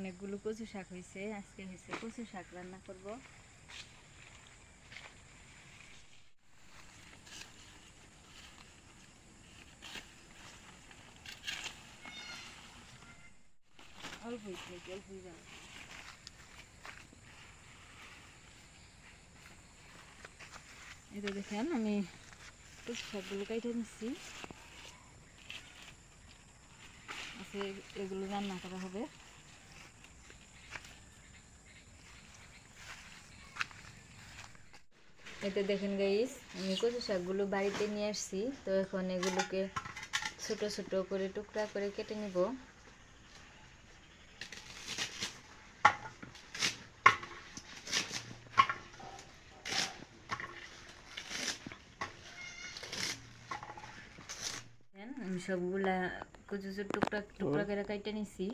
অনেকগুলো কচু শাক হয়েছে। আজকে হয়েছে কচু শাক রান্না করব। অল্প হয়েছে, অল্প এটা দেখেন আমি কচু শাকগুলো কাইটে নিচ্ছি। আজকে এগুলো রান্না করা হবে। এতে দেখেন গাইস, আমি কচু শাকগুলো বাড়িতে নিয়ে আসছি। তো এখন এগুলোকে ছোট ছোট করে টুকরা করে কেটে নিব। আমি সবগুলা কচু টুকরা টুকরা করে কেটে নিছি,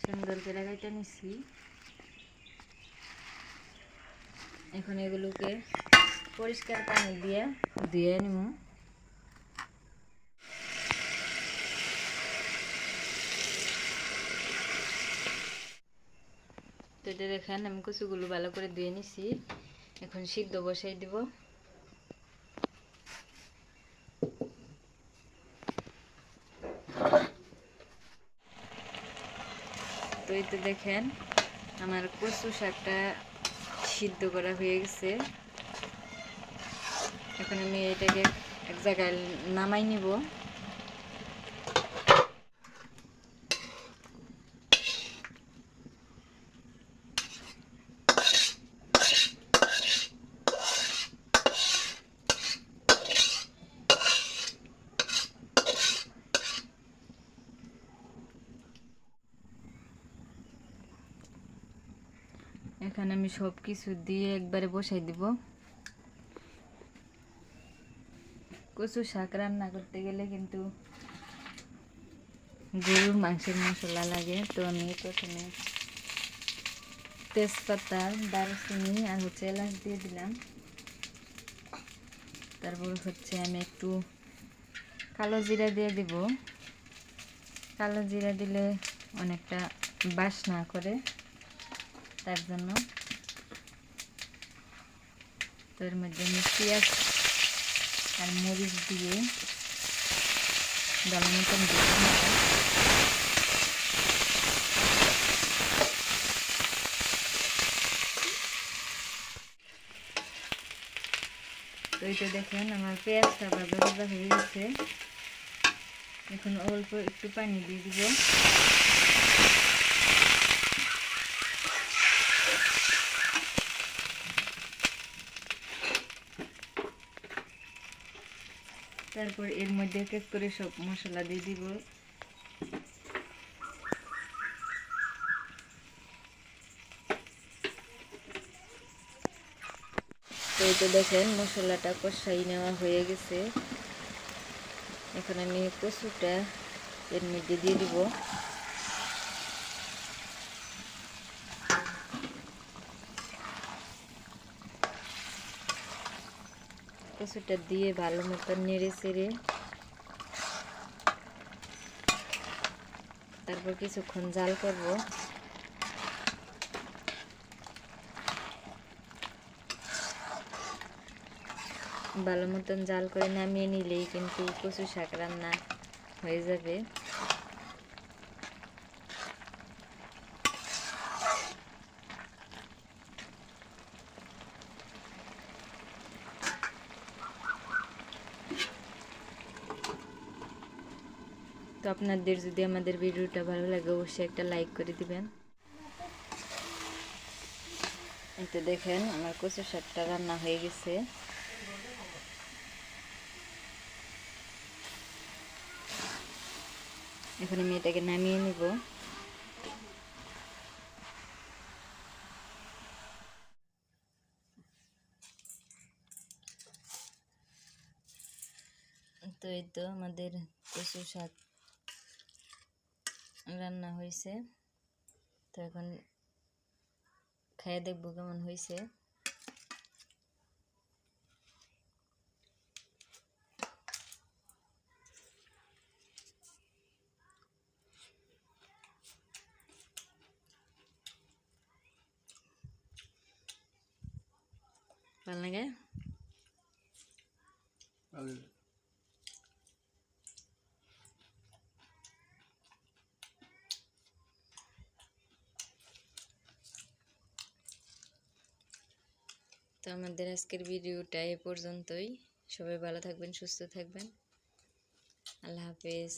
সুন্দর করে কেটে নিছি। এখন এগুলোকে পরিষ্কার পানি দিয়ে ধুয়ে নিব। তো এটা দেখেন আমি কচুগুলো ভালো করে ধুয়ে নিছি। এখন সিদ্ধ বসাই দিব। তো এই তো দেখেন আমার কচু শাকটা সিদ্ধ করা হয়ে গেছে। এখন আমি এটাকে এক জায়গায় নামাই নিব। এখানে আমি সব কিছু দিয়ে একবারে বসাই দিব। কচু শাক রান্না করতে গেলে কিন্তু গরুর মাংসের মশলা লাগে। তো আমি প্রথমে তেজপাতা, দারুচিনি আর এলাচ দিয়ে দিলাম। তারপর আমি একটু কালো জিরা দিয়ে দিব। কালো জিরা দিলে অনেকটা বাসনা করে, তার জন্য। তো এর মধ্যে আমি পেঁয়াজ আর মরিচ দিয়ে ভালো মতন দিয়ে তো এইটা দেখেন আমার পেঁয়াজটা ভাজা ভাজা হয়ে গেছে। এখন অল্প একটু পানি দিয়ে দিব। তারপর এর মধ্যে এক এক করে সব মশলা দিয়ে দিব। তো এই তো দেখেন মশলাটা কষাই নেওয়া হয়ে গেছে। এখন আমি কচুটা এর মধ্যে দিয়ে দিব। কচুটা দিয়ে ভালো মতো নেড়ে চেড়ে তারপর কিছুক্ষণ জাল করব। ভালো মতন জাল করে নামিয়ে নিলেই কিন্তু কচু শাক রান্না হয়ে যাবে। তো আপনাদের যদি আমাদের ভিডিওটা ভালো লাগে অবশ্যই একটা লাইক করে দিবেন। এই তো দেখেন আমার কচু শাকটা রান্না হয়ে গেছে। এখন আমি এটাকে নামিয়ে নিব। তো এই তো আমাদের কচু শাক রান্না হয়েছে। তো এখন খেয়ে দেখবো কেমন হয়েছে। ভাল লাগে? তো আমাদের আজকের ভিডিওটা এ পর্যন্তই। সবাই ভালো থাকবেন, সুস্থ থাকবেন। আল্লাহ হাফেজ।